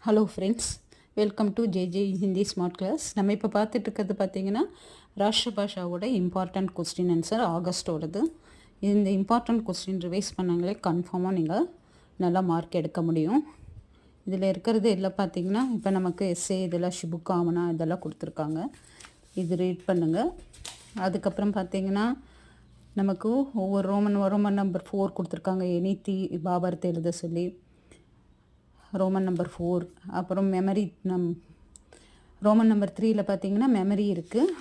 Hello friends, welcome to JJ Hindi smart class. நம்ம இப்போ பார்த்துட்டு இருக்கிறது பார்த்தீங்கன்னா ராஷ்டிர பாஷாவோட இம்பார்ட்டண்ட் கொஸ்டின் ஆன்சர் ஆகஸ்ட்டோடது. இந்த இம்பார்ட்டண்ட் கொஸ்டின் ரிவைஸ் பண்ணாங்களே கன்ஃபார்மாக நீங்கள் நல்லா மார்க் எடுக்க முடியும். இதில் இருக்கிறது எல்லாம் பார்த்தீங்கன்னா இப்போ நமக்கு எஸ்ஏ இதெல்லாம் ஷிபுக்காமனா இதெல்லாம் கொடுத்துருக்காங்க. இது ரீட் பண்ணுங்கள். அதுக்கப்புறம் பார்த்தீங்கன்னா நமக்கு ஒவ்வொரு ரோமன் நம்பர் 4 கொடுத்துருக்காங்க. எனித்தி பாபர்த்தை எழுத சொல்லி ரோமன் நம்பர் 4. அப்புறம் மெமரி ரோமன் நம்பர் 3ல் பார்த்தீங்கன்னா மெமரி இருக்குது.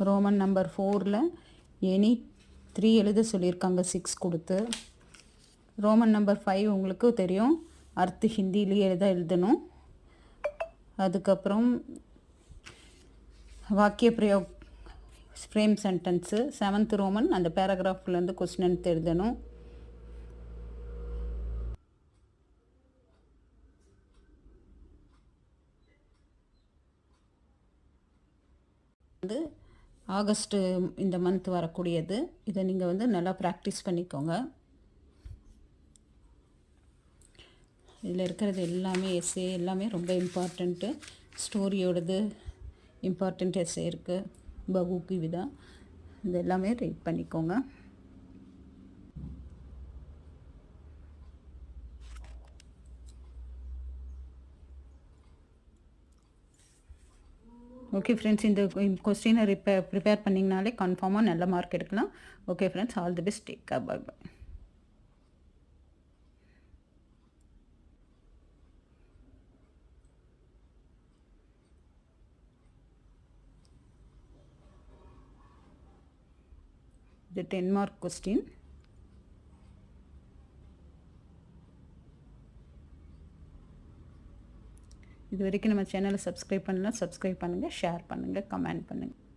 ரோமன் நம்பர் 4ல் எனி 3 எழுத சொல்லியிருக்காங்க 6 கொடுத்து. ரோமன் நம்பர் 5 உங்களுக்கு தெரியும், அர்த்து ஹிந்திலேயே எழுதணும். அதுக்கப்புறம் வாக்கிய பிரயோக் ஃப்ரேம் சென்டென்ஸு 7th ரோமன் அந்த பேராகிராஃப்லேருந்து கொஸ்டின் எடுத்து எழுதணும். வந்து ஆகஸ்ட்டு இந்த மந்த் வரக்கூடியது. இதை நீங்கள் வந்து நல்லா ப்ராக்டிஸ் பண்ணிக்கோங்க. இதில் இருக்கிறது எல்லாமே எஸ்ஏ எல்லாமே ரொம்ப இம்பார்ட்டண்ட்டு. ஸ்டோரியோடது இம்பார்ட்டண்ட் எஸ்ஏ இருக்குது. பகுக்கி விதா இது எல்லாமே ரீட் பண்ணிக்கோங்க. ஓகே ஃப்ரெண்ட்ஸ், இந்த கொஸ்டினை ப்ரிப்பேர் பண்ணிங்கனாலே கன்ஃபார்மாக நல்ல மார்க் எடுக்கலாம். Okay friends, all the best, take care, bye bye. இது 10 மார்க் கொஸ்டின். இது வரைக்கும் நம்ம சேனலை சப்ஸ்கிரைப் பண்ணலாம், சப்ஸ்கிரைப் பண்ணுங்கள், ஷேர் பண்ணுங்கள், கமெண்ட் பண்ணுங்கள்.